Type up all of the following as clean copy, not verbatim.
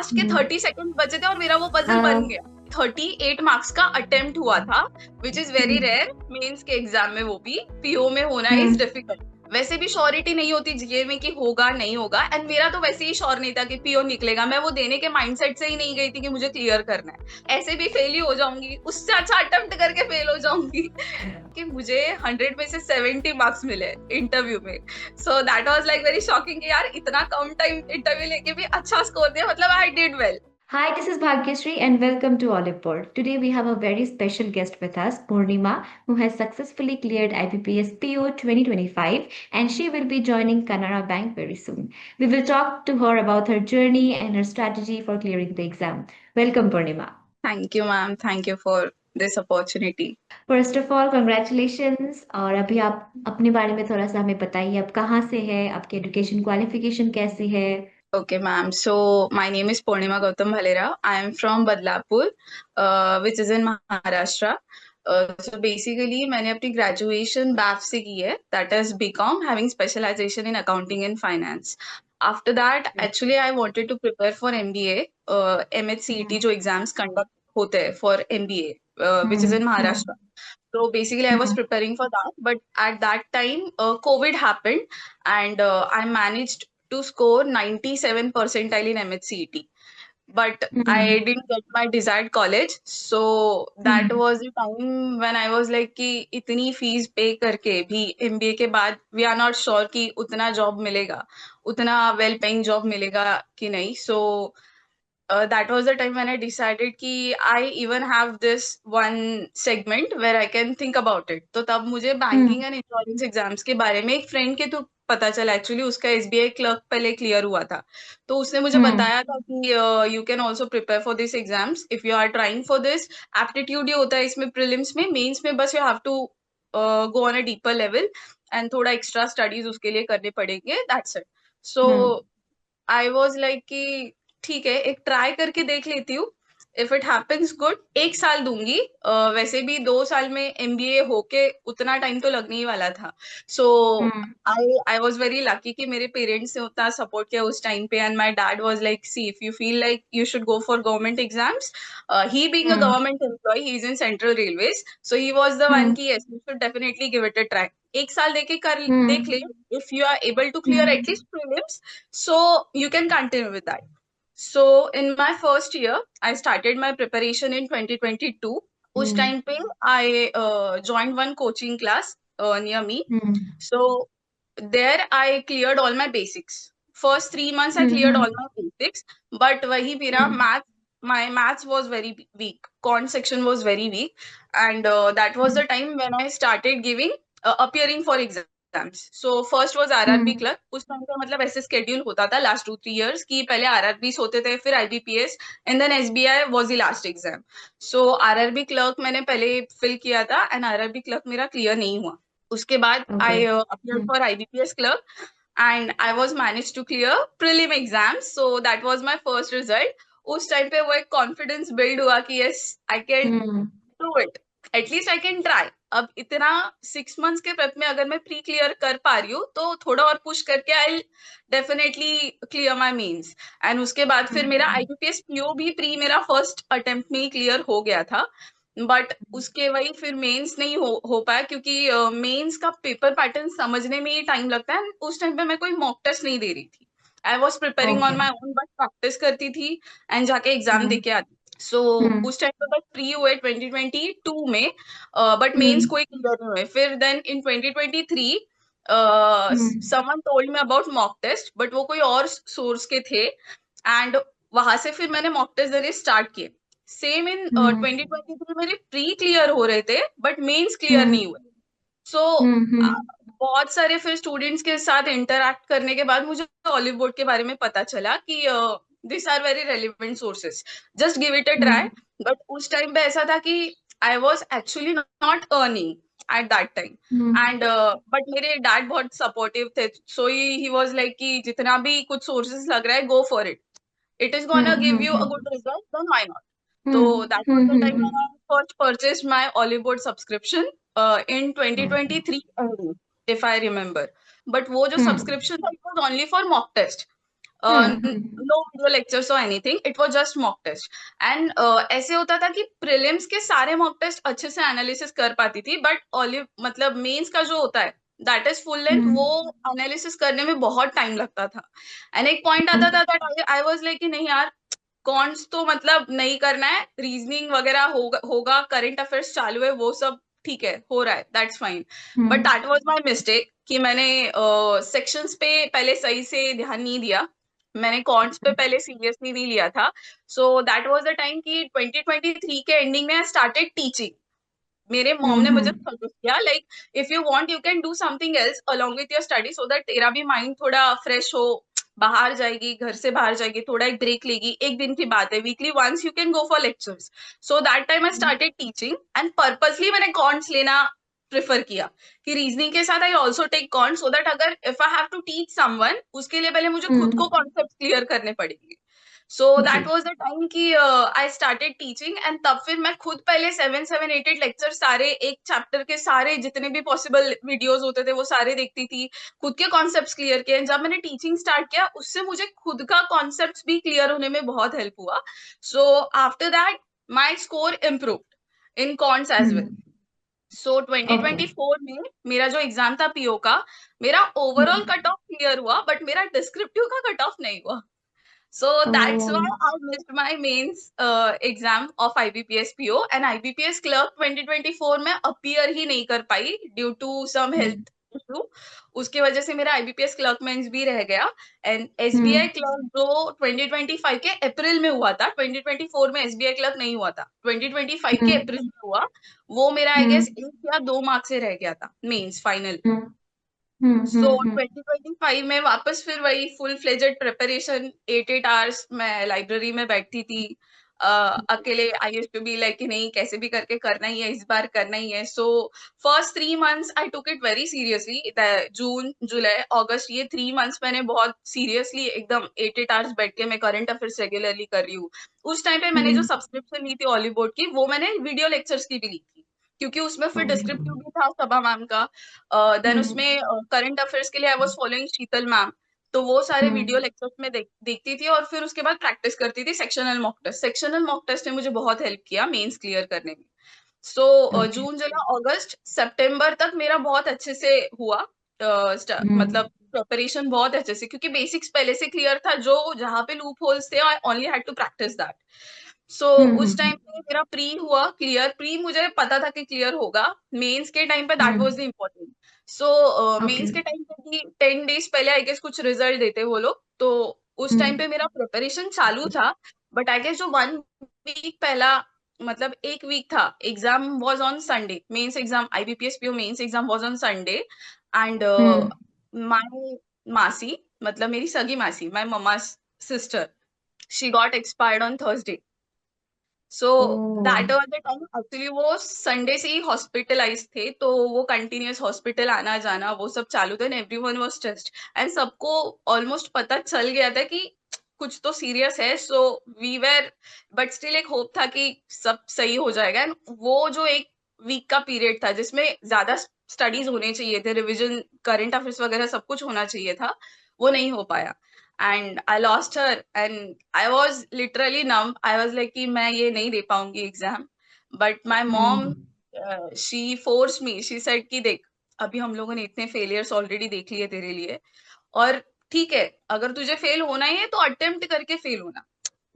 Last के 30 second बचे थे और मेरा वो पजल बन गया। 38 मार्क्स का अटेम्प्ट हुआ था, which is very rare mains के एग्जाम में, वो भी पीओ में होना इज डिफिकल्ट। वैसे भी श्योरिटी नहीं होती जीए में कि होगा नहीं होगा, एंड मेरा तो वैसे ही श्योर नहीं था कि पीओ निकलेगा। मैं वो देने के माइंडसेट से ही नहीं गई थी कि मुझे क्लियर करना है, ऐसे भी फेल ही हो जाऊंगी, उससे अच्छा अटेम्प्ट करके फेल हो जाऊंगी। कि मुझे 100 में से 70 मार्क्स मिले इंटरव्यू में। सो that was like very shocking कि यार इतना कम टाइम इंटरव्यू लेके भी अच्छा स्कोर दिया, मतलब I did well. Hi, this is Bhagyashree and welcome to Oliveport. Today we have a very special guest with us, Purnima, who has successfully cleared IBPS PO 2025 and she will be joining Canara Bank very soon. We will talk to her about her journey and her strategy for clearing the exam. Welcome, Purnima. Thank you ma'am, thank you for this opportunity. First of all, congratulations. और अभी आप अपने बारे में थोड़ा सा हमें बताइए, आप कहाँ से हैं, आपकी एजुकेशन क्वालिफिकेशन कैसी है? Okay, ma'am. So my name is Purnima Gautam Bhalera. I am from Badlapur, which is in Maharashtra. So basically, मैंने अपनी graduation BAF से की है, that is BCom, having specialization in accounting and finance. After that, actually, I wanted to prepare for MBA, MHCET जो exams conduct होते हैं for MBA, which is in Maharashtra. So basically, I was preparing for that, but at that time, COVID happened, and I managed to score 97 percentile in MHCET. But I didn't get my desired college, so that was the time when I was like कि इतनी fees पे करके भी MBA के बाद we are not sure कि उतना job मिलेगा, उतना वेल पेइंग जॉब मिलेगा कि नहीं. So that was the time when I decided कि I even have this one segment where I can think about it. तो तब मुझे बैंकिंग एंड इंश्योरेंस एग्जाम्स के बारे में एक फ्रेंड के थ्रू पता चला. एक्चुअली उसका एसबीआई क्लर्क पहले क्लियर हुआ था, तो उसने मुझे बताया था कि you can also prepare for this exams if you are trying for this. Aptitude ये होता है इसमें, प्रीलिम्स में, मेंस में बस you have to go on a deeper level and थोड़ा एक्स्ट्रा स्टडीज उसके लिए करने पड़ेंगे, that's it. So I was like कि ठीक है, एक ट्राई करके देख लेती हूँ. इफ इट हैपेंस गुड, 1 साल दूंगी. वैसे भी 2 साल में एमबीए होके उतना टाइम तो लगने ही वाला था. सो आई वॉज वेरी लकी कि मेरे पेरेंट्स ने उतना सपोर्ट किया उस टाइम पे. And my dad was like see if you feel like you should go for government exams, he being a government employ, he is in central railways, so he was the one की yes you should definitely give it a try. 1 साल देके कर देख ले. If you are able to clear at least prelims, so you can continue with that. So in my first year, I started my preparation in 2022. उस time पे I joined one coaching class near me. So there I cleared all my basics. First 3 months I cleared all my basics, but वही मेरा my maths was very weak. Quant section was very weak, and that was the time when I started giving appearing for exams. So first was RRB clerk. उस time का मतलब ऐसे schedule होता था last 2-3 years की पहले RRB होते थे, फिर IBPS, and then SBI was the last exam. So RRB clerk मैंने पहले फिल किया था, एंड आरआरबी क्लर्क मेरा क्लियर नहीं हुआ. उसके बाद I appeared for IBPS clerk and I was manage to clear prelim exam. So that was my first result. उस टाइम पे वो एक कॉन्फिडेंस बिल्ड हुआ कि yes I can do it, at least I can try. अब इतना 6 months के prep में अगर मैं प्री क्लियर कर पा रही हूँ तो थोड़ा और पुश करके I definitely clear my means. And उसके बाद फिर मेरा आईबीपीएस पीओ भी प्री मेरा फर्स्ट अटेम्प्ट में ही क्लियर हो गया था. बट उसके वही फिर मेंस नहीं हो पाया, क्योंकि मेंस का पेपर पैटर्न समझने में ही टाइम लगता है. उस टाइम पे मैं कोई मॉक टेस्ट नहीं दे रही थी. I was preparing on my own, but practice करती थी एंड जाके एग्जाम दे के आती. सो उस टाइम पे बस प्री हुए 2022 में, बट मेंस कोई क्लियर नहीं हुए. फिर then in 2023 someone told me about mock test, but वो कोई और सोर्स के थे, एंड वहां से फिर मैंने मॉक टेस्ट देने स्टार्ट किए. सेम इन 2023 मेरे प्री क्लियर हो रहे थे, बट मेंस क्लियर नहीं हुए. सो बहुत सारे फिर स्टूडेंट्स के साथ इंटरैक्ट करने के बाद मुझे ऑलिव बोर्ड के बारे में पता चला कि this are very relevant sources, just give it a try. But उस टाइम पे ऐसा था कि I was actually not earning at that time, and but मेरे डैड बहुत सपोर्टिव थे. सो ही वॉज लाइक कि जितना भी कुछ सोर्सेस लग रहा है, go for it, it is gonna give you a good result, then why not? So that was the time when I first purchased my Olive Board subscription in 2023 only, if I remember. But वो जो subscription था, it was only for mock test. Hmm no video lectures और anything, it was just mock test. And ऐसे होता था कि prelims के सारे मॉक टेस्ट अच्छे से एनालिसिस कर पाती थी, बट ओलिव मतलब मेंस का जो होता है दैट इज फुल लेंथ, वो हम्म एनालिसिस करने में बहुत टाइम लगता था। एंड एक पॉइंट आता था दैट आई वाज लाइक कि नहीं यार, कॉन्स तो मतलब नहीं करना है, रीजनिंग वगैरह होगा होगा, करंट अफेयर्स चालू है वो सब ठीक है, हो रहा है, that's fine. But hmm that was my mistake कि मैंने सेक्शंस पे पहले सही से ध्यान नहीं दिया, मैंने कॉन्ट्स पे पहले सीरियसली नहीं लिया था। सो दैट वाज द टाइम कि 2023 के एंडिंग में आई स्टार्टेड टीचिंग। मेरे मॉम ने मुझे हम्म सजेस्ट किया like, if you want you can do something else along with your study, so that तेरा भी माइंड थोड़ा फ्रेश हो, बाहर जाएगी, घर से बाहर जाएगी, थोड़ा एक ब्रेक लेगी, एक दिन की बात है, weekly once you can go for lectures. So that time I started teaching and purposely मैंने कॉन्ट्स लेना प्रेफर किया कि रीजनिंग के साथ I also take quants, so that अगर if I have to teach someone, उसके लिए पहले मुझे खुद को हम्म, कॉन्सेप्ट क्लियर करने पड़ेंगे। सो जी। दैट वाज द टाइम कि आई स्टार्टेड टीचिंग, एंड तब फिर मैं खुद पहले 7 7 8 8 लेक्चर सारे एक चैप्टर के सारे जितने भी पॉसिबल वीडियोस होते थे वो सारे देखती थी, खुद के कॉन्सेप्ट्स क्लियर किए। जब मैंने टीचिंग स्टार्ट किया उससे मुझे खुद का कॉन्सेप्ट्स भी क्लियर होने में बहुत हेल्प हुआ। So after that my score improved in quants as well. Hmm so okay. 2024 में मेरा जो एग्जाम था पीओ का, मेरा overall hmm cut off clear हुआ, बट मेरा डिस्क्रिप्टिव का कट ऑफ नहीं हुआ। So that's O why I missed my mains exam of IBPS PO, and IBPS clerk 2024 में appear ही नहीं कर पाई due to some hmm health issue। उसकी वजह से मेरा IBPS क्लर्क मेंस भी रह गया। एंड हम्म SBI क्लर्क जो 2025 के अप्रैल में हुआ था, 2024 में SBI क्लर्क नहीं हुआ था, 2025 के हम्म अप्रैल में हुआ। वो मेरा आई हम्म गेस 1 या 2 मार्क्स से रह गया था मेंस फाइनल। हम्म सो हम्म 2025 में वापस फिर वही फुल फ्लेजेड प्रिपरेशन, 8 8 आवर्स मैं लाइब्रेरी में बैठती थी। अकेले I used to be like कि नहीं कैसे भी करके करना ही है, इस बार करना ही है। So first 3 months I took it very seriously, June July August ये 3 मंथ्स मैंने बहुत सीरियसली एकदम 8 8 आवर्स बैठ के मैं करंट अफेयर्स रेगुलरली कर रही हूँ। उस टाइम पे मैंने जो हम्म सब्सक्रिप्शन ली थी ऑलिव बोर्ड की, वो मैंने वीडियो लेक्चर्स की भी ली थी, क्योंकि उसमें फिर डिस्क्रिप्टिव भी था सभा मैम का। देन हम्म उसमें करंट अफेयर्स के लिए I was following Sheetal ma'am, तो वो सारे वीडियो हम्म लेक्चर्स में देखती थी, और फिर उसके बाद प्रैक्टिस करती थी sectional mock test. Sectional mock test ने मुझे बहुत हेल्प किया मेंस क्लियर करने में। So okay. जून जुलाई अगस्त सितंबर तक मेरा बहुत अच्छे से हुआ। मतलब हम्म प्रिपरेशन बहुत अच्छे से, क्योंकि बेसिक्स पहले से क्लियर था, जो जहां पे लूप होल्स थे I only had to practise that. So उस टाइम हम्म पे मेरा प्री हुआ क्लियर, प्री मुझे पता था कि क्लियर होगा, मेंस के टाइम पे that was the hmm important. So okay. Mains के टाइम पे भी 10 डेज पहले आई गेस कुछ रिजल्ट देते वो लोग, तो उस टाइम हम्म पे मेरा प्रिपरेशन चालू था। बट आई गेस जो 1 वीक पहला, मतलब एक वीक था, exam was on Sunday, mains exam IBPS PO mains exam was on Sunday. And hmm my मासी, मतलब मेरी सगी मासी, my mamma sister, she got expired on Thursday. So oh that was the time, actually वो Sunday से ही hospitalise थे, तो वो कंटिन्यूअस हॉस्पिटल आना जाना वो सब चालू था, and everyone was stressed. And सबको ऑलमोस्ट पता चल गया था कि कुछ तो सीरियस है। So we were, but still एक होप था कि सब सही हो जाएगा। एंड वो जो एक वीक का पीरियड था जिसमें ज्यादा स्टडीज होने चाहिए थे, रिविजन, करंट अफेयर्स वगैरह सब कुछ होना चाहिए था, वो नहीं हो पाया। And I lost her, and I was literally numb, I was like कि मैं ये नहीं दे पाऊंगी एग्जाम। But my mom, hmm she force me, she said कि देख, अभी हम लोगों ने इतने फेलियर्स ऑलरेडी देख लिए तेरे लिए, और ठीक है, अगर तुझे फेल होना ही है तो अटेम्प्ट करके फेल होना,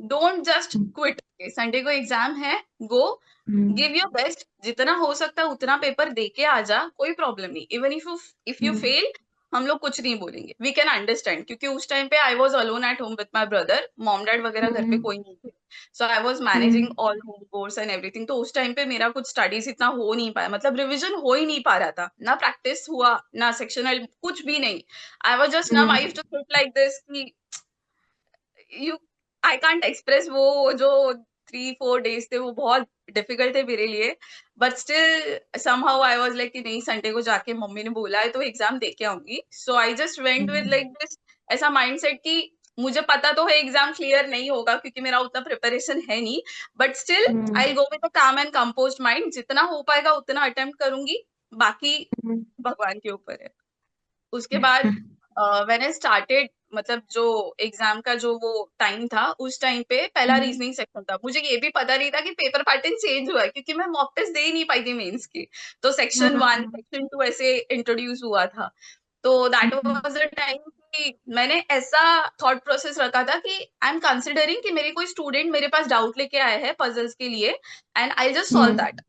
डोंट जस्ट क्विट। संडे को एग्जाम है, गो, गिव योर बेस्ट, जितना हो सकता है उतना पेपर दे के आ जा, कोई प्रॉब्लम नहीं। Even if you hmm fail, हम लोग कुछ नहीं बोलेंगे, वी कैन अंडरस्टैंड, क्योंकि उस टाइम पे I was alone at home with my brother, mom dad वगैरह घर पे हम्म कोई नहीं थे। So I was managing hmm all home course and everything. तो उस टाइम पे मेरा कुछ स्टडीज इतना हो नहीं पाया, मतलब रिविजन हो ही नहीं पा रहा था, ना प्रैक्टिस हुआ, ना सेक्शनल, कुछ भी नहीं। I was just numb, I used to sit like this कि यू, आई कांट एक्सप्रेस। वो जो 3 4 डेज थे वो बहुत डिफिकल्ट थे मेरे लिए, but still somehow I was like कि नहीं, संडे को जाके मम्मी ने बोला है तो एग्जाम दे के आऊंगी। So I just went with like this, ऐसा माइंडसेट कि मुझे पता तो है एग्जाम क्लियर नहीं होगा क्योंकि मेरा उतना प्रिपरेशन है नहीं, but still I go with a काम एंड कंपोज्ड माइंड, जितना हो पाएगा उतना अटेम्प्ट करूंगी, बाकी भगवान के ऊपर है। उसके बाद व्हेन आई स्टार्टेड मतलब जो एग्जाम का जो वो टाइम था, उस टाइम पे पहला हम्म रीजनिंग सेक्शन था। मुझे ये भी पता नहीं था कि पेपर पैटर्न चेंज हुआ है, क्योंकि मैं मॉक टेस्ट दे ही नहीं पाई थी मेंस की। तो सेक्शन वन हम्म सेक्शन टू ऐसे इंट्रोड्यूस हुआ था। तो that hmm was the time कि मैंने ऐसा थॉट प्रोसेस रखा था कि आई एम कंसिडरिंग कि मेरे कोई स्टूडेंट मेरे पास डाउट लेके आए हैं पजल्स के लिए, and I just solve that.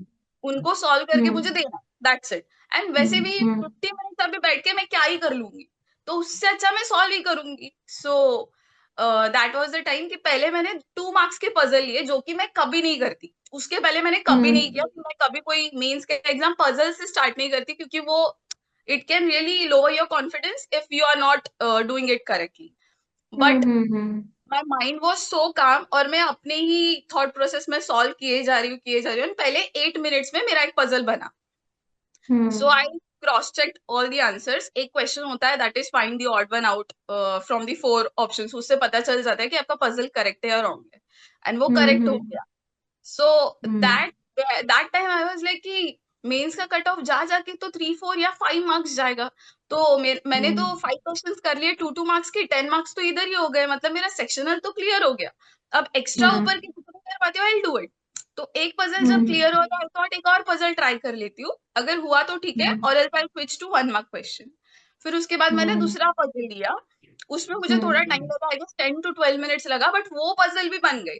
उनको सॉल्व करके मुझे हम्म देना, दैट्स इट। एंड वैसे भी हम्म 50 मिनट अभी बैठ के मैं क्या ही कर लूंगी, तो उससे अच्छा मैं सॉल्व ही करूंगी। सो दैट वाज द टाइम कि पहले मैंने 2 मार्क्स के पजल लिए, जो कि मैं कभी नहीं करती। उसके पहले मैंने कभी नहीं किया कि मैं कभी कोई मेंस के एग्जाम पजल से स्टार्ट नहीं करती, क्योंकि वो it can really lower your confidence if you are not doing it correctly. But hmm my mind was so calm, और मैं अपने ही थॉट प्रोसेस में सॉल्व किए जा रही हूँ and पहले 8 मिनट्स में मेरा एक पजल बना। So I cross check all the answers. एक क्वेश्चन होता है that is find the odd one out from the 4 options. उससे पता चल जाता है कि आपका पजल करेक्ट है या रॉन्ग है, एंड वो करेक्ट हो गया। So that that time I was like कि मेंस का कट ऑफ जा जाके तो 3 4 या 5 मार्क्स जाएगा। तो मैंने तो 5 क्वेश्चंस कर लिए 2 2 मार्क्स के, 10 मार्क्स तो इधर ही हो गए, मतलब मेरा सेक्शनल तो क्लियर हो गया। अब एक्स्ट्रा ऊपर के जितने कर पाती हूँ आई डू इट। तो एक पजल जब क्लियर हो गया, आई थॉट एक और पजल ट्राई कर लेती हूँ, अगर हुआ तो ठीक है, और else I switch to 1 mark question. फिर उसके बाद मैंने दूसरा पजल लिया। उसमें मुझे थोड़ा टाइम लगा, आई गेस 10 to 12 मिनट्स लगा, बट वो पजल भी बन गई।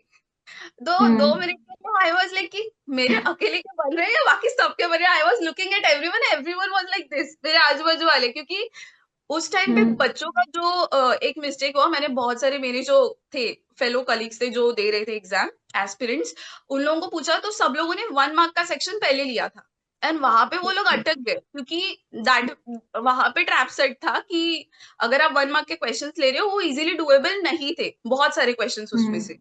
2 2 मिनट के लिए आई वाज लाइक कि मेरे अकेले के बन रहे हैं या बाकी सबके बन रहे हैं। I was looking at everyone was like this, मेरे आजू बाजू वाले। क्योंकि उस टाइम पे बच्चों का जो एक मिस्टेक हुआ, मैंने बहुत सारे मेरे जो थे फेलो कलीग्स थे जो दे रहे थे एग्जाम एस्पिरेंट्स, उन लोगों को पूछा तो सब लोगों ने 1 मार्क का सेक्शन पहले लिया था। एंड वहां पे वो लोग अटक गए, क्योंकि दैट वहां पे ट्रैप सेट था कि अगर आप 1 मार्क के क्वेश्चंस ले रहे हो, वो इजीली डुएबल नहीं थे, बहुत सारे क्वेश्चंस उसमें से।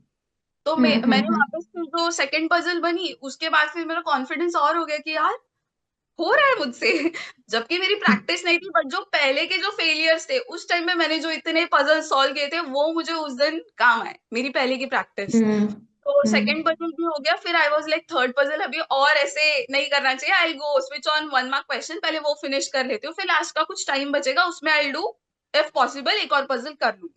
तो मैंने वापस फिर जो सेकंड पजल बनी, उसके बाद फिर मेरा कॉन्फिडेंस और हो गया कि यार हो रहा है मुझसे। जबकि मेरी प्रैक्टिस नहीं थी, बट जो पहले के जो फेलियर्स थे उस टाइम में मैंने जो इतने पजल सॉल्व किए थे, वो मुझे उस दिन काम आए, मेरी पहले की प्रैक्टिस। तो सेकंड पजल भी हो गया। फिर आई वाज लाइक थर्ड पजल अभी और ऐसे नहीं करना चाहिए, आई गो स्विच ऑन 1 मार्क क्वेश्चन, पहले वो फिनिश कर लेती हूँ, फिर लास्ट का कुछ टाइम बचेगा उसमें आई डू, इफ पॉसिबल एक और पजल कर लूंगी।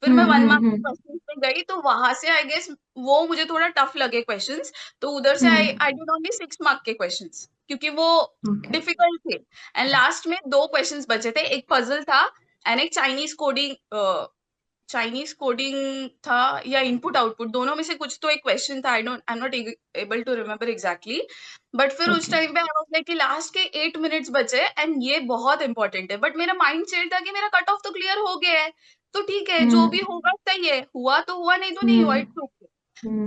फिर मैं 1 मार्क के क्वेश्चन पे गई, तो वहां से आई गेस वो मुझे थोड़ा टफ लगे क्वेश्चंस। तो उधर से आई आई डिड ओनली 6 मार्क के क्वेश्चंस, क्योंकि वो डिफिकल्ट थे। एंड लास्ट में 2 क्वेश्चंस बचे थे, एक पजल था एंड एक चाइनीज कोडिंग था, या इनपुट आउटपुट, दोनों में से कुछ तो एक क्वेश्चन था। I am not able to remember exactly. But फिर उस टाइम पे आई वाज लाइक कि लास्ट के 8 मिनट्स बचे एंड ये बहुत इंपॉर्टेंट है। बट मेरा माइंड सेट था कि मेरा कट ऑफ तो क्लियर हो गया है, तो ठीक है जो भी होगा सही है, हुआ तो हुआ, नहीं तो नहीं हुआ, इट्स ओके।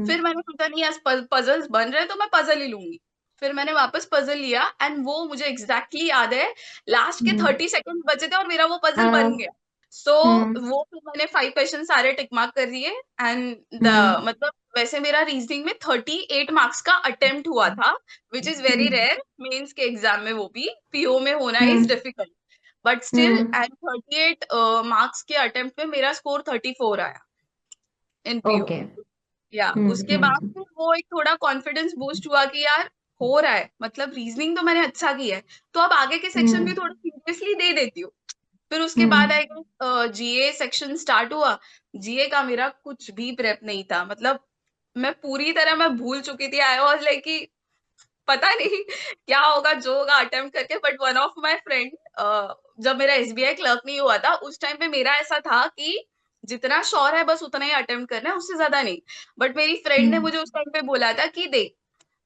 फिर मैंने सोचा नहीं, आज पजल्स बन रहे हैं तो मैं पजल ही लूंगी। फिर मैंने वापस पजल लिया एंड वो मुझे एग्जैक्टली याद है, लास्ट के 30 सेकंड बचे थे और मेरा वो पजल बन गया। सो वो फिर मैंने 5 क्वेश्चन सारे टिक मार्क कर दिए। एंड द मतलब वैसे मेरा रीजनिंग में 38 मार्क्स का अटेम्प्ट हुआ था, which is very rare mains के एग्जाम में, वो भी पीओ में होना is difficult. But still and 38 marks के अटेम्प्ट में मेरा स्कोर 34 आया इन पीओ। ओके या उसके बाद फिर वो एक थोड़ा कॉन्फिडेंस बूस्ट हुआ कि यार हो रहा है, मतलब रीजनिंग तो मैंने अच्छा किया है, तो अब आगे के सेक्शन भी थोड़ा सीरियसली दे देती हूँ। फिर उसके बाद आई जीए सेक्शन स्टार्ट हुआ। जीए का मेरा कुछ भी प्रेप नहीं था, मतलब मैं भूल चुकी थी। आई वाज लाइक कि पता नहीं क्या होगा जो होगा अटेम्प्ट करके। But one of my friend, जब मेरा एसबीआई क्लर्क नहीं हुआ था उस टाइम पे मेरा ऐसा था कि जितना श्योर है बस उतना ही अटेम्प्ट करना है, उससे ज्यादा नहीं। बट मेरी फ्रेंड ने मुझे उस टाइम पे बोला था कि देख,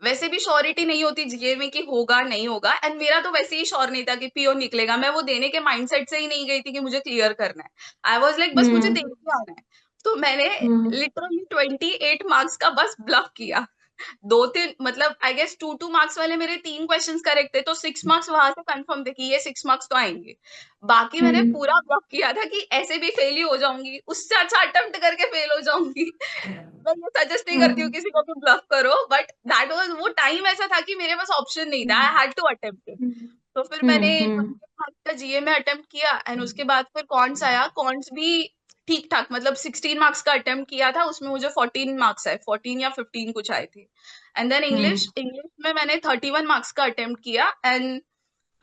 वैसे भी श्योरिटी नहीं होती जीए में कि होगा नहीं होगा, एंड मेरा तो वैसे ही श्योर नहीं था कि पीओ निकलेगा। मैं वो देने के माइंडसेट से ही नहीं गई थी कि मुझे क्लियर करना है। आई वॉज लाइक बस मुझे देख के आना है। तो मैंने लिटरली 28 मार्क्स का बस ब्लफ किया। 2 3 मतलब आई गेस 2 2 मार्क्स वाले मेरे 3 क्वेश्चंस करेक्ट थे, तो 6 मार्क्स वहां से कंफर्म थे कि ये 6 मार्क्स तो आएंगे। बाकी मैंने पूरा ब्लॉक किया था कि ऐसे भी फेल ही हो जाऊंगी, उससे अच्छा अटेम्प्ट करके फेल हो जाऊंगी। मैं ये सजेस्ट नहीं करती हूँ किसी को भी ब्लफ करो, बट दैट वाज वो टाइम ऐसा था कि मेरे पास ऑप्शन नहीं था, आई हैड टू अटेम्प्ट। तो फिर मैंने 1 मार्क्स का जीए में अटेम्प्ट किया एंड उसके बाद फिर कॉन्ट्स आया। कॉन्ट्स भी ठीक ठाक, मतलब 16 मार्क्स का अटेम्प्ट किया था, उसमें मुझे 14 मार्क्स आए, 14 या 15 कुछ आए थे। एंड देन इंग्लिश इंग्लिश में मैंने 31 मार्क्स का अटेम्प्ट किया एंड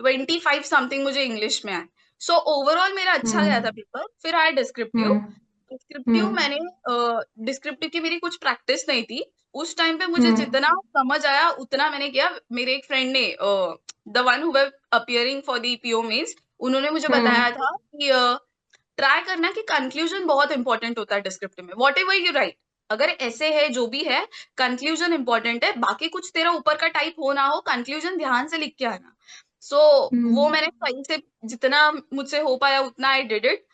25 समथिंग मुझे इंग्लिश में आए। सो ओवरऑल मेरा अच्छा गया था हम्म पेपर। फिर आया डिस्क्रिप्टिव। हम्म डिस्क्रिप्टिव हम्म मैंने डिस्क्रिप्टिव की मेरी कुछ प्रैक्टिस नहीं थी उस टाइम पे। मुझे हम्म जितना समझ आया उतना मैंने किया। मेरे एक फ्रेंड ने, the one who were appearing for the PO mains, उन्होंने मुझे हम्म बताया था कि ट्राई करना कि कंक्लूजन बहुत इंपॉर्टेंट होता है डिस्क्रिप्टिव में। वॉट एवर यू राइट, अगर ऐसे है जो भी है, कंक्लूजन इंपॉर्टेंट है। बाकी कुछ तेरा ऊपर का टाइप हो ना हो, कंक्लूजन ध्यान से लिख के आना। सो वो हम्म मैंने सही से जितना मुझसे हो पाया उतना आई डिड इट।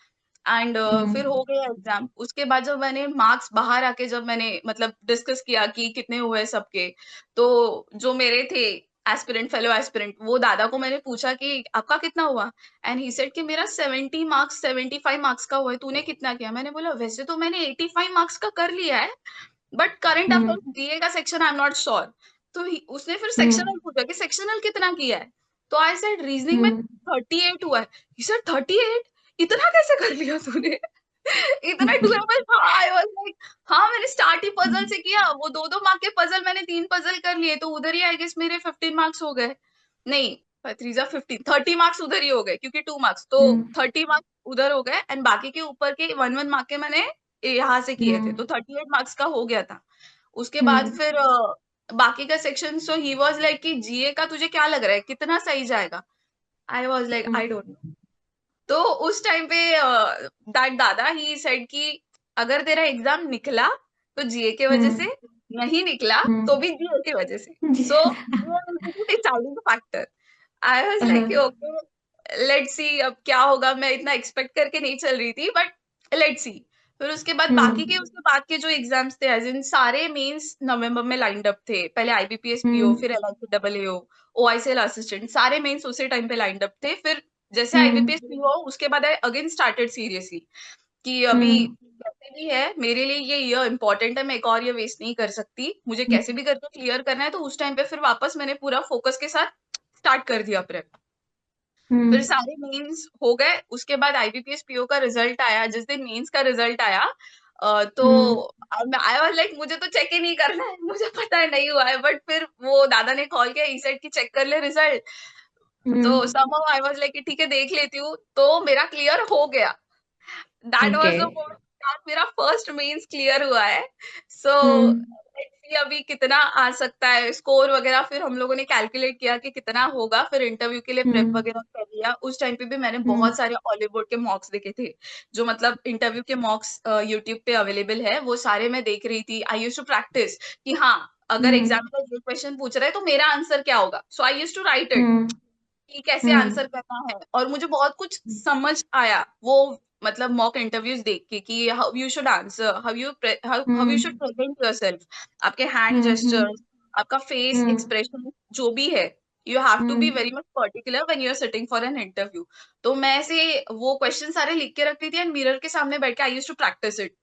एंड फिर हो गया एग्जाम। उसके बाद जब मैंने मार्क्स बाहर आके जब मैंने मतलब डिस्कस किया कि कितने हुए सबके, तो जो मेरे थे एस्पिरेंट, फेलो एस्पिरेंट, वो दादा को मैंने पूछा कि आपका कितना हुआ। एंड ही सेड कि मेरा 70 मार्क्स, 75 मार्क्स का हुआ है, तूने कितना किया। मैंने बोला वैसे तो मैंने 85 मार्क्स का कर लिया है, बट करंट अफेयर्स हम्म जीए का section I am not sure. तो उसने फिर हम्म सेक्शनल पूछा कि सेक्शनल कितना किया है। तो आई सेड रीजनिंग में हम्म 38 हुआ है। ही सेड 38, इतना कैसे कर लिया तूने। इतना डूएबल था। आई वाज लाइक, हाँ मैंने स्टार्ट ही पजल से किया। वो 2-2 मार्क के पजल मैंने 3 पजल कर लिए, तो उधर ही आई गेस मेरे 15 मार्क्स हो गए। नहीं, 3 जा 15, 30 मार्क्स उधर ही हो गए, क्योंकि 2 मार्क्स तो हम्म 30 मार्क्स उधर हो गए। एंड बाकी के ऊपर के 1-1 मार्क के मैंने यहाँ से किए थे, हम्म तो 38 मार्क्स का हो गया था। उसके बाद हम्म फिर बाकी का section, so he was like कि जीए का तुझे क्या लग रहा है, कितना सही जाएगा। आई was like I don't no. तो उस टाइम पे दैट दादा ही सेड कि अगर तेरा एग्जाम निकला तो जीए के वजह से, हम्म नहीं निकला तो हम्म भी जीए की वजह से। जी so deciding factor. I was like okay, let's see अब क्या होगा। मैं इतना एक्सपेक्ट करके नहीं चल रही थी, बट लेट्स सी। फिर उसके बाद बाकी के, हम्म उसके बाद के जो एग्जाम्स थे, एज इन सारे मेंस नवंबर में लाइंड अप थे। पहले आईबीपीएस पीओ, हम्म फिर एलआईसी एओ, ओआईसीएल असिस्टेंट, सारे मेंस उसी टाइम पे लाइंड अप थे। फिर जैसे आईबीपीएस हम्म हुआ उसके बाद आई अगेन स्टार्टेड सीरियसली कि अभी हम्म कैसे भी है मेरे लिए ये ईयर इंपॉर्टेंट है, मैं एक और ये वेस्ट नहीं कर सकती, मुझे कैसे भी करके क्लियर करना है। तो उस टाइम पे फिर वापस मैंने पूरा फोकस के साथ स्टार्ट कर दिया प्रेप। फिर हम्म सारे मेंस हो गए। उसके बाद आईबीपीएस पीओ का रिजल्ट आया। जिस दिन मेंस का रिजल्ट आया, तो हम्म आई वाज लाइक मुझे तो चेक ही नहीं करना है, मुझे पता है नहीं हुआ है। बट फिर वो दादा ने कॉल किया, ई सेड की चेक कर ले रिजल्ट। तो हम्म somehow आई वाज लाइक ठीक है देख लेती हूँ, तो मेरा क्लियर हो गया। That okay was the moment, मेरा फर्स्ट मेंस क्लियर हुआ है। सो हम्म लेट्स सी अभी कितना आ सकता है स्कोर वगैरह। फिर हम लोगों ने कैलकुलेट किया कि कितना होगा, फिर इंटरव्यू के लिए प्रेप हम्म वगैरह कर लिया। उस टाइम पे भी मैंने हम्म बहुत सारे ऑलिव के मॉक्स देखे थे, जो मतलब इंटरव्यू के मॉक्स यूट्यूब पे अवेलेबल है, वो सारे मैं देख रही थी। आई यूज टू प्रैक्टिस कि हाँ, अगर हम्म एग्जामिनर ये क्वेश्चन पूछ रहा है तो मेरा आंसर क्या होगा। सो आई यूज टू राइट इट हम्म कि कैसे हम्म आंसर करना है। और मुझे बहुत कुछ समझ आया वो मतलब मॉक इंटरव्यूज देख के कि how you should answer, how you should hmm present yourself, आपके हैंड हम्म जेस्चर्स, आपका फेस हम्म एक्सप्रेशन जो भी है। You have to be hmm very much particular when you are sitting for an interview. तो मैं ऐसे वो question सारे लिख के रखती थी, एंड मिरर के सामने बैठ के आई यूज टू प्रैक्टिस इट।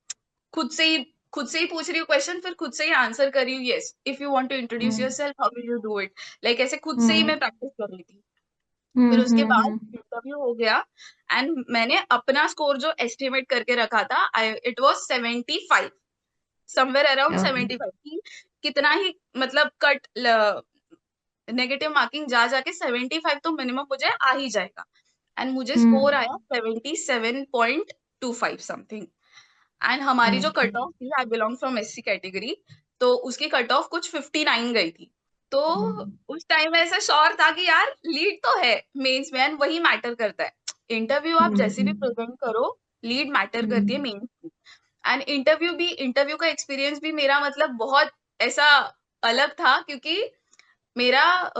खुद से ही खुद से ही पूछ रही हूँ क्वेश्चन, फिर खुद से ही आंसर कर रही हूँ। Yes, if you want to introduce yourself, how will you do it, like ऐसे खुद से ही मैं प्रैक्टिस कर रही थी। फिर उसके बाद हम्म इंटरव्यू हो गया। एंड मैंने अपना स्कोर जो एस्टिमेट करके रखा था, it was 75, somewhere around okay 75, कि कितना ही मतलब कट नेगेटिव मार्किंग जा जाके 75 तो मिनिमम मुझे आ ही जाएगा। एंड मुझे स्कोर हम्म आया 77.25 समथिंग। एंड हमारी जो ओके कट ऑफ थी, I belong from SC category, तो उसकी कट ऑफ कुछ 59 गई थी। तो उस टाइम में ऐसा श्योर था कि यार लीड तो है मेंस में, and वही मैटर करता है। इंटरव्यू आप जैसे भी हम्म प्रेजेंट करो, लीड मैटर करती है हम्म मेंस की। एंड इंटरव्यू का एक्सपीरियंस भी मेरा मतलब बहुत ऐसा अलग था, क्योंकि मेरा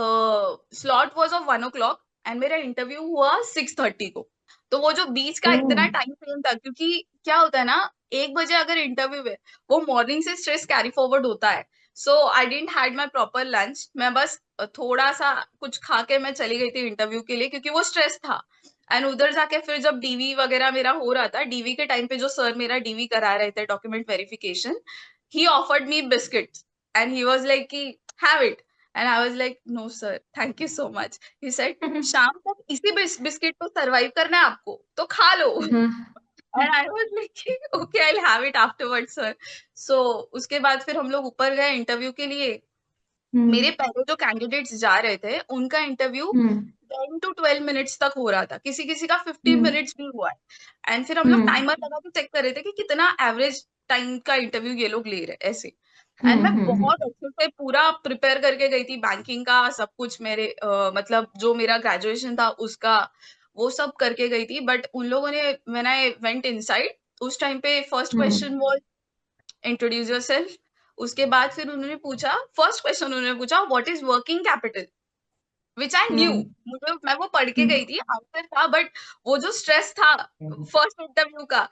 slot was of 1 o'clock and मेरा इंटरव्यू हुआ 6:30 को। तो वो जो बीच का ओह इतना टाइम फ्रेम था, क्योंकि क्या होता है ना, 1 बजे अगर इंटरव्यू है, वो मॉर्निंग से स्ट्रेस कैरी फॉरवर्ड होता है। So I didn't had my proper lunch. मैं बस थोड़ा सा कुछ खा के मैं चली गई थी इंटरव्यू के लिए, क्योंकि वो स्ट्रेस था। एंड उधर जाके फिर जब डीवी वगैरह मेरा हो रहा था, डीवी के टाइम पे जो सर मेरा डीवी करा रहे थे, document verification, he offered me biscuits and he was like कि have it. And I was like no sir, thank you so much. He said शाम तक इसी बिस्किट पे सरवाइव करना है आपको, तो खा लो। And I was like okay, I will have it afterward sir. So उसके बाद फिर हम लोग ऊपर गए इंटरव्यू के लिए। मेरे हम्म पहले जो कैंडिडेट्स जा रहे थे उनका इंटरव्यू हम्म 10 to 12 मिनट्स तक हो रहा था, किसी किसी का 15 मिनट्स भी हुआ है। एंड फिर हम लोग हम्म टाइमर लगा के चेक कर रहे थे कि कितना एवरेज टाइम का इंटरव्यू ये लोग ले रहे हैं ऐसे। एंड मैं बहुत हम्म अच्छे से पूरा प्रिपेयर करके गई थी, बैंकिंग का सब कुछ मेरे मतलब जो मेरा ग्रेजुएशन था उसका वो सब करके गई थी। बट उन लोगों ने, व्हेन आई वेंट इनसाइड, उस टाइम पे first question was introduce yourself. उसके बाद फिर उन्होंने पूछा, फर्स्ट क्वेश्चन उन्होंने पूछा what is working capital, which I knew. Hmm मुझे, मैं वो पढ़ के हम्म गई थी, आंसर था, बट वो जो स्ट्रेस था फर्स्ट इंटरव्यू का,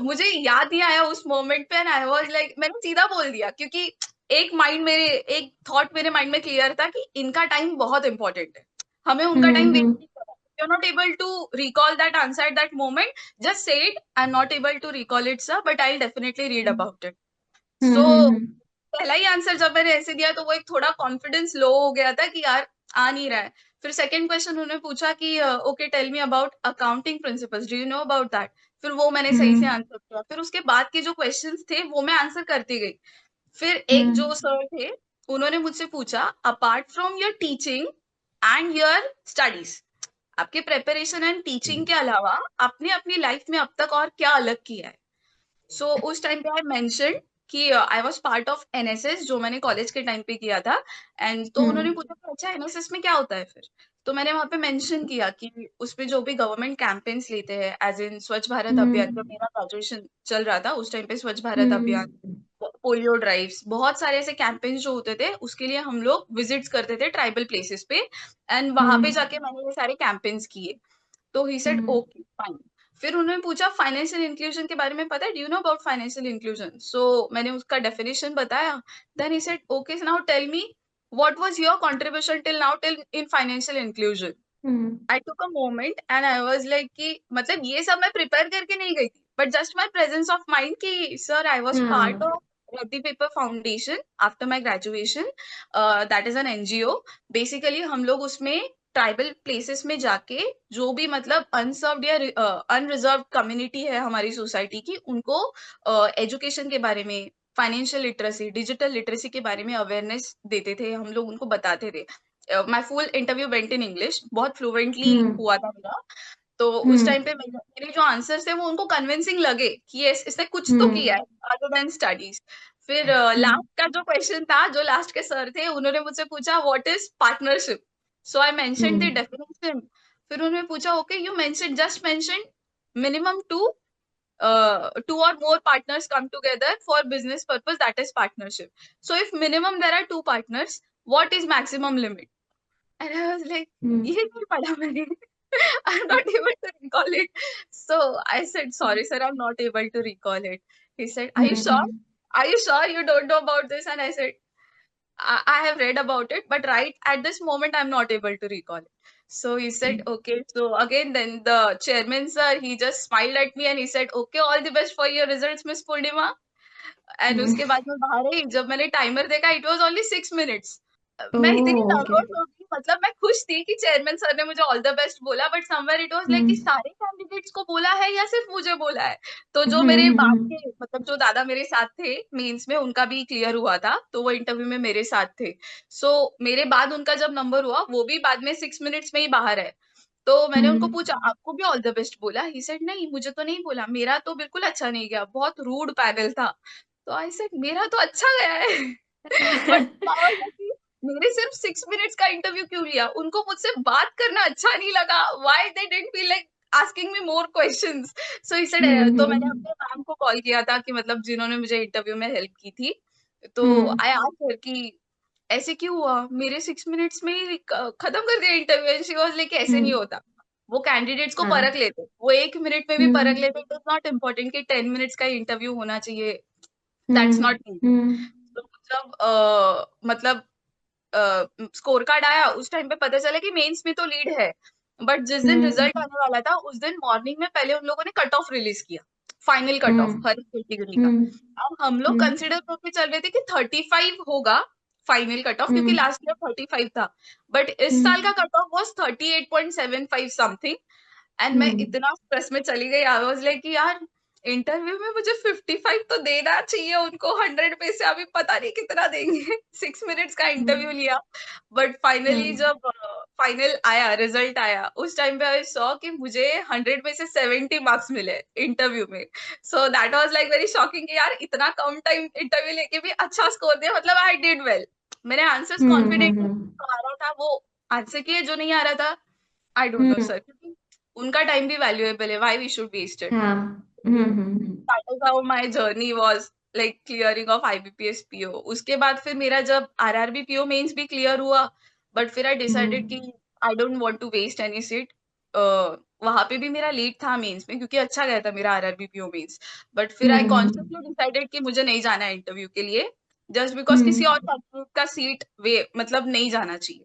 मुझे याद नहीं आया उस मोमेंट पे। एंड आई वाज लाइक, मैंने सीधा बोल दिया क्योंकि एक थॉट मेरे माइंड में क्लियर था कि इनका टाइम बहुत इंपॉर्टेंट है, हमें उनका टाइम वेस्ट हम्म नहीं करना। You are not able to recall that answer at that moment, just say it, I am not able to recall it sir, but I will definitely read about it. So hmm पहला ही answer जब मैंने ऐसे दिया तो वो एक थोड़ा कॉन्फिडेंस लो हो गया था कि यार आ नहीं रहा है। फिर सेकंड क्वेश्चन उन्होंने पूछा कि okay tell me about accounting principles, do you know about that. फिर वो मैंने सही से आंसर किया। फिर उसके बाद के जो क्वेश्चंस थे वो मैं आंसर करती गई। फिर एक जो सर थे, उन्होंने मुझसे पूछा apart from your teaching and your studies, आपके प्रेपरेशन एंड टीचिंग के अलावा आपने अपनी लाइफ में अब तक और क्या अलग किया है। सो उस टाइम पे आई मेंशन कि आई वाज पार्ट ऑफ एनएसएस, जो मैंने कॉलेज के टाइम पे किया था। एंड तो उन्होंने पूछा कि अच्छा एनएसएस में क्या होता है फिर। तो मैंने वहां पे मेंशन किया कि उसपे जो भी गवर्नमेंट कैंपेन्स लेते हैं, एज इन स्वच्छ भारत अभियान, जब मेरा ग्रेजुएशन चल रहा था उस टाइम पे स्वच्छ भारत अभियान, पोलियो ड्राइव्स, बहुत सारे ऐसे कैंपेन्स जो होते थे उसके लिए हम लोग विजिट्स करते थे ट्राइबल प्लेसेस पे। एंड वहां पे जाके मैंने ये सारे कैंपेन्स किए। तो ही सेड ओके फाइन। फिर उन्होंने पूछा फाइनेंशियल इंक्लूजन के बारे में पता है, do you know about financial inclusion. So मैंने उसका डेफिनेशन बताया। Then he said okay now tell me what was your contribution till now till in financial inclusion. I took a moment and I was like कि मतलब ये सब मैं prepare करके नहीं गई थी, but just my presence of mind कि sir I was part of Raddi Paper Foundation after my graduation, that is an NGO. Basically हम लोग उसमें ट्राइबल प्लेसेस में जाके जो भी मतलब अनसर्व्ड या अनरिजर्व कम्युनिटी है हमारी सोसाइटी की, उनको एजुकेशन के बारे में, फाइनेंशियल लिटरेसी, डिजिटल लिटरेसी के बारे में अवेयरनेस देते थे हम लोग, उनको बताते थे। My full interview went in English, बहुत फ्लुएंटली हुआ था मेरा। तो उस टाइम पे मेरे जो आंसर्स थे वो उनको कन्विंसिंग लगे कि ये इसने कुछ तो किया है अदर देन स्टडीज। फिर लास्ट का जो क्वेश्चन था, जो लास्ट के सर थे, उन्होंने मुझसे पूछा what is partnership. So I mention the definition. फिर उन्होंने पूछा okay you mention, just mention minimum two or more partners come together for business purpose, that is partnership. So if minimum there are two partners, what is maximum limit? And I was like, ये नहीं पढ़ा मैंने. I'm not able to recall it. So I said, sorry sir, I'm not able to recall it. He said, are you sure? Are you sure you don't know about this? And I said, I have read about it, but right at this moment, I'm not able to recall it. So he said, okay. So again, then the chairman, sir, he just smiled at me and he said, okay, all the best for your results, Miss Purnima. And उसके बाद मैं बाहर आई, जब मैंने timer देखा it was only 6 minutes. मैं इतनी Oh, okay. Nervous हो गई, मतलब मैं खुश थी कि चेयरमैन सर ने मुझे ऑल द बेस्ट बोला, but somewhere it was like कि सारे कैंडिडेट्स को बोला है या सिर्फ मुझे बोला है। तो जो मेरे बाद के मतलब जो दादा मेरे साथ थे मेंस में, उनका भी क्लियर हुआ था, तो वो इंटरव्यू में मेरे साथ थे। सो मेरे बाद उनका जब नंबर हुआ, वो भी बाद में 6 मिनट्स में ही बाहर है। तो मैंने उनको पूछा आपको भी ऑल द बेस्ट बोला। ही सेड नहीं मुझे तो नहीं बोला, मेरा तो बिल्कुल अच्छा नहीं गया, बहुत रूड पैनल था। तो आई सेड मेरा तो अच्छा गया है। बट मेरे सिर्फ 6 मिनट्स का इंटरव्यू क्यों लिया, उनको मुझसे बात करना अच्छा नहीं लगा, why they didn't feel like asking me more questions. So he said, तो मैंने अपने मैम को कॉल किया था कि मतलब जिन्होंने मुझे इंटरव्यू में हेल्प की थी, तो आई आस्क्ड हर कि ऐसे क्यों हुआ, मेरे 6 मिनट्स में ही खत्म कर दिया interview. And she was like ऐसे नहीं होता, वो कैंडिडेट्स को परख लेते, वो 1 मिनट में भी परख लेते। इट इज नॉट इम्पोर्टेंट कि 10 मिनट्स का इंटरव्यू होना चाहिए, दैट्स नॉट नीडेड। तो जब मतलब स्कोर कार्ड आया उस टाइम पे पता चला कि मेंस में तो लीड है, बट जिस दिन रिजल्ट आने वाला था उस दिन मॉर्निंग में पहले उन लोगों ने कट ऑफ रिलीज किया, final cut of her category का। अब हम लोग कंसिडर करके चल रहे थे कि 35 होगा फाइनल कट ऑफ, क्योंकि लास्ट ईयर 35 था, बट इस साल का cut of was 38.75 something. And मैं इतना स्ट्रेस में चली गई, आई वाज लाइक कि यार इंटरव्यू में मुझे 55 तो देना चाहिए उनको, 100 में से अभी पता नहीं कितना देंगे। 6 मिनट्स का इंटरव्यू हम्म लिया, बट फाइनली हम्म जब फाइनल आया, रिजल्ट आया, उस टाइम पे आई सॉ कि मुझे 100 में से 70 मार्क्स मिले इंटरव्यू में। सो that was like very shocking कि यार इतना कम टाइम इंटरव्यू लेके भी अच्छा स्कोर दिया, मतलब आई डिड वेल। मैंने आंसर्स कॉन्फिडेंटली हम्म आ रहा था वो आंसर किए, जो नहीं आ रहा था I don't know hmm sir, क्योंकि उनका टाइम भी वैल्यूएबल है, why we should waste it. हाँ That is how my journey was, like clearing of IBPS PO. उसके बाद फिर मेरा जब RRB PO मेंस भी क्लियर हुआ, बट फिर आई डिसाइडेड कि hmm I don't want to waste any seat. वहां पे भी मेरा लीड था मेंस में, क्योंकि अच्छा गया था मेरा RRB PO मेंस। बट फिर आई हम्म कॉन्शियसली डिसाइडेड कि मुझे नहीं जाना है इंटरव्यू के लिए, जस्ट बिकॉज किसी और हम्म कैंडिडेट का सीट वे मतलब नहीं जाना चाहिए।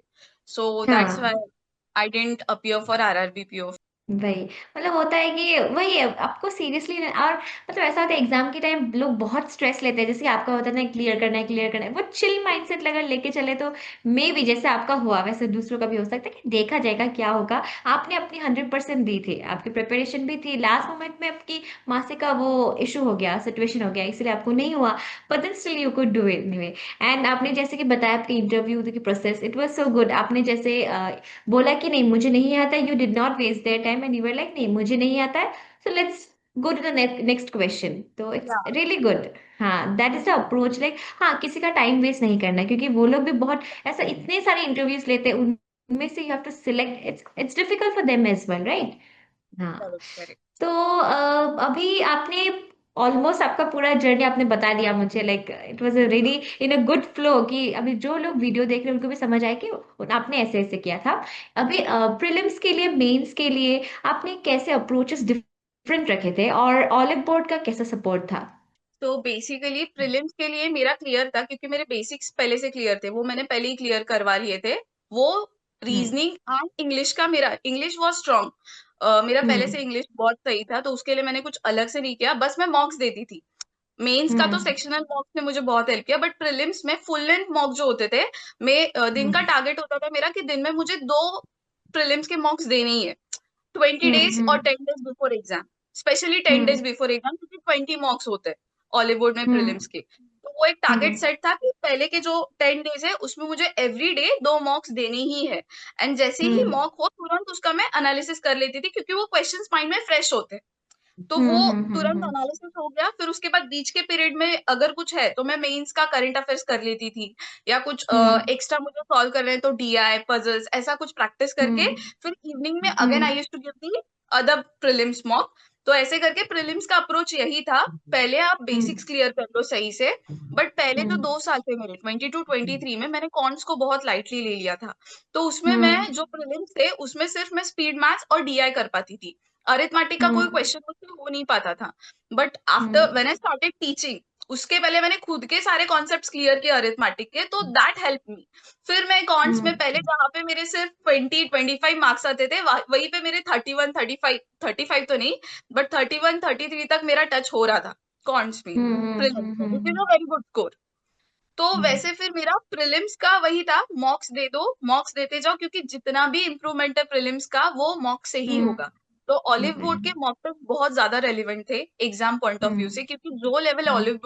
सो दैट्स हाँ why I didn't appear for RRB PO। वही मतलब होता है कि वही है, आपको सीरियसली और मतलब ऐसा होता है एग्जाम के टाइम लोग बहुत स्ट्रेस लेते हैं, जैसे आपका होता है ना क्लियर करना है क्लियर करना है, वो चिल माइंडसेट अगर लेके चले तो मे भी जैसे आपका हुआ वैसे दूसरों का भी हो सकता है कि देखा जाएगा क्या होगा। आपने अपनी 100% दी थी, आपकी प्रिपरेशन भी थी, लास्ट मोमेंट में आपकी मासी का वो इशू हो गया, सिचुएशन हो गया, इसलिए आपको नहीं हुआ, but then still you could do it anyway. And आपने जैसे कि बताया आपके इंटरव्यू की process, it was so good. आपने जैसे बोला कि नहीं मुझे नहीं आता, you did not waste their time and you were like नहीं मुझे नहीं आता है, so let's go to the next question, तो इट्स या रियली गुड। हाँ that is the approach, like हाँ किसी का टाइम वेस्ट नहीं करना, क्योंकि वो लोग भी बहुत ऐसा इतने सारे इंटरव्यूज लेते हैं, उनमें से you have to select, it's difficult for them as well, right. हाँ करेक्ट करेक्ट। तो अभी आपने ऑलमोस्ट आपका पूरा जर्नी आपने बता दिया मुझे, like it was a really in a good flow कि अभी जो लोग वीडियो देख रहे हैं उनको भी समझ आए कि आपने ऐसे ऐसे किया था। अभी प्रीलिम्स के लिए, मेंस के लिए आपने कैसे अप्रोचेस डिफरेंट रखे थे, और ऑलिव बोर्ड का कैसा सपोर्ट था? तो बेसिकली प्रीलिम्स के लिए मेरा क्लियर था, क्योंकि मेरे बेसिक्स पहले से क्लियर थे, वो मैंने पहले ही क्लियर करवा लिए थे। वो हम्म रीजनिंग एंड इंग्लिश का, मेरा इंग्लिश वॉज स्ट्रांग। मेरा पहले से हम्म इंग्लिश बहुत सही था, तो उसके लिए मैंने कुछ अलग से नहीं किया, बस मैं मॉक्स देती थी। मेंस का तो हम्म सेक्शनल मॉक्स ने मुझे बहुत हेल्प किया, बट प्रीलिम्स में फुल लेंथ मॉक जो होते थे, मैं दिन का हम्म टारगेट होता था मेरा कि दिन में मुझे 2 प्रीलिम्स के मॉक्स देने ही है, 20 डेज और hmm 10 days before exam. Specially 10 days hmm before exam, क्योंकि 20 मॉक्स होते हैं हॉलीवुड में प्रीलिम्स हम्म के। तो वो एक टारगेट हम्म सेट था कि पहले के जो 10 डेज है उसमें मुझे एवरी डे 2 मॉक्स देने ही है। एंड जैसे ही हम्म मॉक हो तुरंत उसका मैं एनालिसिस कर लेती थी, क्योंकि वो क्वेश्चंस माइंड में फ्रेश होते हैं। तो वो तुरंत हम्म एनालिसिस हो गया, फिर उसके बाद बीच के पीरियड में अगर कुछ है तो मैं मेंस का करंट अफेयर्स कर लेती थी, या कुछ हम्म एक्स्ट्रा मुझे सॉल्व कर रहे हैं तो DI पजल्स ऐसा कुछ प्रैक्टिस करके, हम्म फिर इवनिंग में again I hmm used to give the other prelims mock. तो ऐसे करके प्रीलिम्स का अप्रोच यही था, पहले आप बेसिक्स हम्म क्लियर कर लो सही से। बट पहले जो हम्म 2 साल थे मेरे 22-23 में, मैंने कॉन्स को बहुत लाइटली ले लिया था। तो उसमें मैं हम्म जो प्रीलिम्स थे उसमें सिर्फ मैं स्पीड मैथ्स और DI कर पाती थी, अरिथमेटिक का कोई हम्म क्वेश्चन मुझसे हो नहीं पाता था। But after hmm when I started teaching, उसके पहले मैंने खुद के सारे कॉन्सेप्ट्स क्लियर किए अरिथमेटिक के, तो दैट हेल्प मी। फिर मैं कॉन्स में पहले जहां पे मेरे सिर्फ 20-25 मार्क्स आते थे, वहीं पे मेरे 31-35, 35 तो नहीं, बट 31-33 तक मेरा टच हो रहा था कॉन्स में, प्रीलिम्स में, which is a very good score. तो वैसे फिर मेरा प्रीलिम्स का वही था, मॉक्स दे दो, मॉक्स देते जाओ, क्योंकि जितना भी इम्प्रूवमेंट है प्रीलिम्स का वो मॉक से ही होगा। तो ऑलिव बोर्ड के मॉक टेस्ट बहुत ज्यादा रेलिवेंट थे एग्जाम पॉइंट ऑफ व्यू से, क्योंकि जो लेवल ऑलिव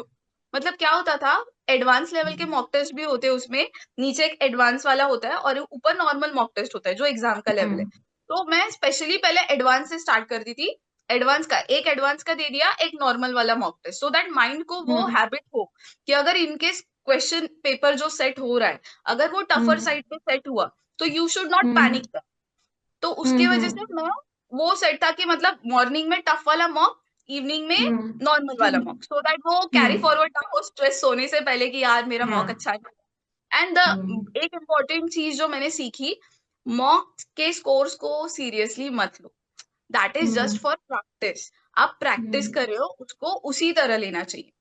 मतलब क्या होता था, एडवांस लेवल के मॉक टेस्ट भी होते हैं उसमें, नीचे एक एडवांस वाला होता है और ऊपर नॉर्मल मॉक टेस्ट होता है जो एग्जाम का लेवल है। तो मैं स्पेशली पहले एडवांस से स्टार्ट करती थी, एडवांस का दे दिया, एक नॉर्मल वाला mock test, so that mind को वो हैबिट हो कि अगर इनकेस क्वेश्चन पेपर जो सेट हो रहा है, अगर वो टफर साइड पे सेट हुआ, तो यू शुड नॉट पैनिक। तो उसकी वजह से मैं वो सेट था कि मतलब मॉर्निंग में टफ वाला मॉक, इवनिंग में नॉर्मल वाला मॉक, सो दैट वो कैरी फॉरवर्ड ना हो स्ट्रेस सोने से पहले कि यार मेरा मॉक अच्छा है। एंड एक इम्पॉर्टेंट चीज जो मैंने सीखी, मॉक के स्कोर्स को सीरियसली मत लो, that is just for practice. आप प्रैक्टिस कर रहे हो, उसको उसी तरह लेना चाहिए।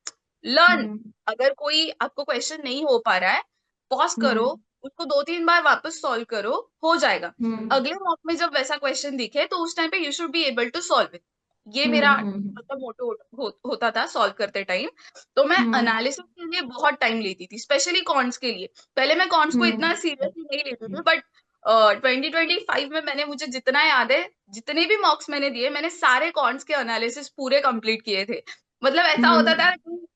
लर्न, अगर कोई आपको क्वेश्चन नहीं हो पा रहा है, पॉज करो, उसको 2-3 बार वापस सॉल्व करो, हो जाएगा। अगले मॉक में जब वैसा क्वेश्चन दिखे तो उस टाइम पे you should be able to solve it. ये मेरा मतलब मोटो होता था सॉल्व करते टाइम। तो मैं एनालिसिस के लिए बहुत टाइम लेती थी, स्पेशली कॉन्स के लिए। पहले मैं कॉन्स को इतना सीरियसली नहीं लेती थी, 2025 में मैंने, मुझे जितना याद है, जितने भी मॉक्स मैंने दिए, मैंने सारे कॉन्स के एनालिसिस पूरे कंप्लीट किए थे। मतलब ऐसा होता था हम्म। कि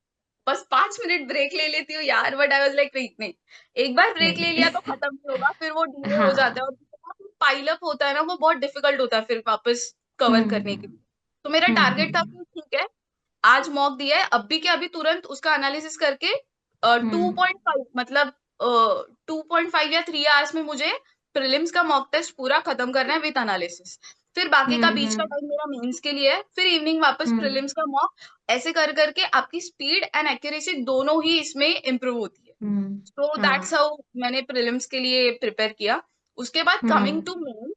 बस 5 मिनट ब्रेक ले लेती हूँ यार, बट आई वाज लाइक नहीं नहीं, एक बार ब्रेक ले नहीं। लिया तो खत्म नहीं होगा, फिर वो डिले हो जाता है, हाँ। और पाइल अप होता है ना, वो बहुत डिफिकल्ट होता है फिर वापस कवर करने के हम्म। लिए। तो मेरा टारगेट था हम्म। कि ठीक है, आज मॉक दिया है, अभी के अभी तुरंत उसका एनालिसिस करके 2.5, मतलब 2.5 या 3 आवर्स में मुझे प्रीलिम्स का मॉक टेस्ट पूरा खत्म करना है विद एनालिसिस। फिर बाकी का बीच का हम्म। टाइम मेरा मेंस के लिए है, फिर इवनिंग वापस हम्म। प्रीलिम्स का मॉक। ऐसे कर करके आपकी स्पीड एंड एक्यूरेसी दोनों ही इसमें इम्प्रूव होती है। सो दैट्स हाँ। हाउ मैंने प्रीलिम्स के लिए प्रिपेयर किया। उसके बाद हम्म। कमिंग टू मेंस,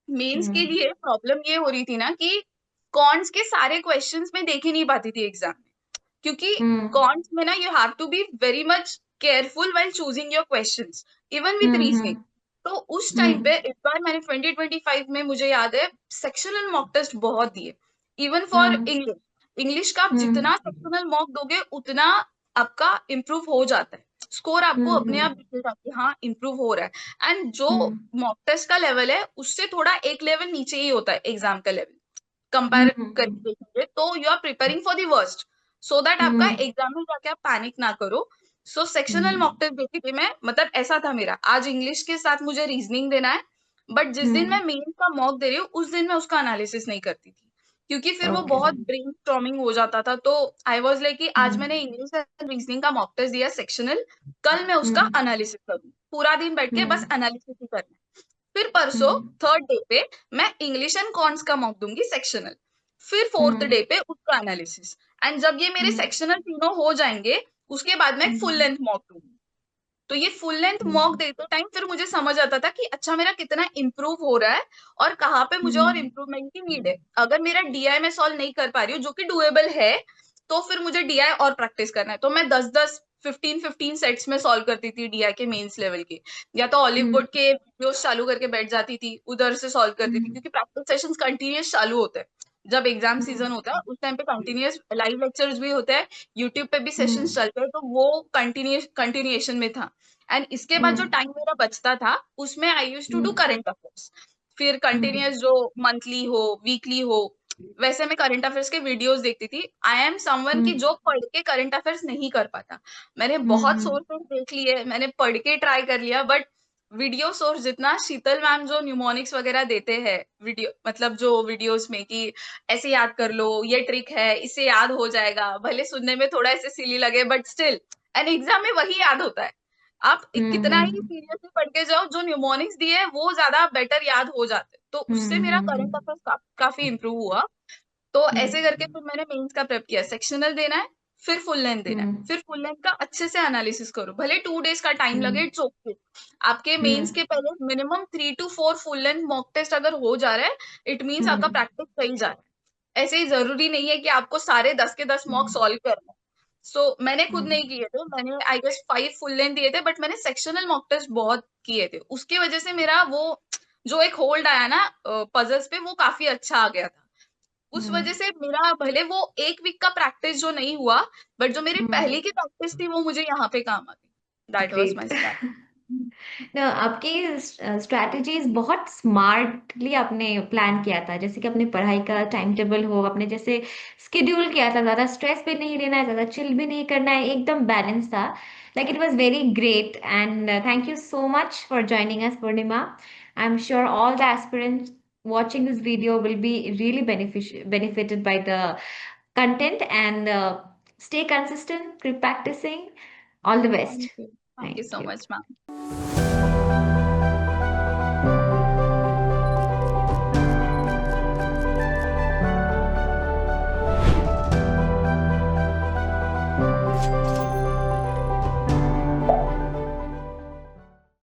मेंस के हम्म। लिए प्रॉब्लम ये हो रही थी ना कि कॉन्स के सारे क्वेश्चंस में देख ही नहीं पाती थी एग्जाम में, क्योंकि हम्म। कॉन्स में ना you have to be very much careful while choosing your questions, even with hmm. Reasoning. तो उस टाइम हम्म। पे इस बार मैंने 2025 में, मुझे याद है, सेक्शनल मॉक टेस्ट बहुत दिए। Even for hmm. English, English का आप हम्म। जितना सेक्शनल मॉक दोगे उतना आपका इम्प्रूव हो जाता है, स्कोर आपको अपने आप हम्म। दिखेगा कि हाँ इम्प्रूव हो रहा है। एंड जो हम्म। मॉक टेस्ट का लेवल है उससे थोड़ा एक लेवल नीचे ही होता है एग्जाम का लेवल, हम्म। कंपेयर करके देखेंगे तो you are preparing for the worst, so that आपका हम्म। एग्जाम में जाके आप पैनिक ना करो। सो सेक्शनल हम्म। मॉक टेस्ट देखी थी मैं, मतलब ऐसा था मेरा, आज इंग्लिश के साथ मुझे रीजनिंग देना है, बट जिस दिन मैं हम्म। मेंस का मॉक दे रही हूँ उस दिन मैं उसका एनालिसिस नहीं करती थी, क्योंकि फिर वो ओके। बहुत ब्रेन स्टॉर्मिंग हो जाता था। तो आई वॉज लाइक कि आज हम्म। मैंने इंग्लिश एंड रीजनिंग का मॉक टेस्ट दिया सेक्शनल, कल मैं उसका हम्म। एनालिसिस करूँ, पूरा दिन बैठ के बस हम्म। एनालिसिस ही करना है। फिर परसों हम्म। थर्ड डे पे मैं इंग्लिश एंड कॉन्स का मॉक दूंगी सेक्शनल, फिर फोर्थ हम्म। डे पे उसका एनालिसिस। एंड जब ये मेरे हम्म। सेक्शनल तीनों हो जाएंगे, उसके बाद मैं एक फुल हम्म। लेंथ मॉक दूंगी। तो ये फुल लेंथ मॉक हम्म। देते टाइम फिर मुझे समझ आता था कि अच्छा मेरा कितना इंप्रूव हो रहा है, और कहाँ पे मुझे और हम्म। इम्प्रूवमेंट की नीड है। अगर मेरा डीआई में सॉल्व नहीं कर पा रही हूँ, जो कि डुएबल है, तो फिर मुझे डीआई और प्रैक्टिस करना है। तो मैं 10-10, 15-15 सेट्स में सॉल्व करती थी डीआई के मेंस लेवल के, या तो ऑलिव हम्म। बोर्ड के वीडियोस चालू करके बैठ जाती थी, उधर से सॉल्व करती थी, हम्म। क्योंकि प्रैक्टिस सेशंस कंटिन्यूस चालू होते हैं। जब एग्जाम सीजन हम्म। होता है उस टाइम पे कंटिन्यूस लाइव लेक्चर्स भी होते हैं, यूट्यूब पे भी सेशंस हम्म। चलते हैं, तो वो कंटिन्यूएशन में था। एंड इसके बाद जो हम्म। टाइम मेरा बचता था उसमें I used to do hmm. Current affairs, फिर हम्म। कंटिन्यूअस जो मंथली हो, वीकली हो, वैसे मैं करंट अफेयर्स के वीडियोस देखती थी। आई एम समवन की हम्म। जो पढ़ के करंट अफेयर्स नहीं कर पाता। मैंने बहुत हम्म। सोर्सेस देख लिए, मैंने पढ़ के ट्राई कर लिया, बट वीडियो सोर्स जितना शीतल मैम जो न्यूमोनिक्स वगैरह देते हैं वीडियो, मतलब जो वीडियोस में कि ऐसे याद कर लो, ये ट्रिक है, इससे याद हो जाएगा, भले सुनने में थोड़ा ऐसे सिली लगे बट स्टिल एन एग्जाम में वही याद होता है। आप कितना ही हम्म। सीरियसली पढ़ के जाओ, जो न्यूमोनिक्स दिए है वो ज्यादा बेटर याद हो जाते हैं। तो उससे मेरा करंट हम्म। अफेयर्स काफी इंप्रूव हुआ। तो ऐसे हम्म। करके फिर मैंने मेंस का प्रेप किया, सेक्शनल देना है, फिर फुल लेंथ देना है, हम्म। फिर फुल लेंथ का अच्छे से एनालिसिस करो, भले 2 डेज का टाइम लगे, हम्म। It's okay. आपके मेंस हम्म। के पहले minimum 3 to 4 full length mock test अगर हो जा रहा है, इट मीन्स आपका हम्म। प्रैक्टिस सही जा रहा है। ऐसे ही जरूरी नहीं है कि आपको सारे 10 के 10 मॉक हम्म। सॉल्व करना है। सो मैंने खुद हम्म। नहीं किए थे, मैंने आई गेस 5 फुल लेंथ दिए थे, बट मैंने सेक्शनल मॉक टेस्ट बहुत किए थे, उसकी वजह से मेरा वो जो एक होल्ड आया ना पजल्स पे, वो काफी अच्छा आ गया था। उस हम्म। वजह से मेरा भले वो एक वीक का प्रैक्टिस जो नहीं हुआ, बट जो मेरी हम्म। पहले की प्रैक्टिस थी वो मुझे यहाँ पे काम आ गई। That was my great. Start. न, आपकी स्ट्रैटेजीज बहुत स्मार्टली आपने प्लान किया था, जैसे कि अपने पढ़ाई का टाइम टेबल हो, आपने जैसे स्केड्यूल किया था, ज्यादा स्ट्रेस भी नहीं लेना है, ज्यादा चिल भी नहीं करना है, एकदम बैलेंस था। Like it was very great and thank you so much for joining us, Purnima. I'm sure all the aspirants watching this video will be really benefited by the content, and stay consistent, keep practicing. All the best. Thank you Thank so you. Much ma'am.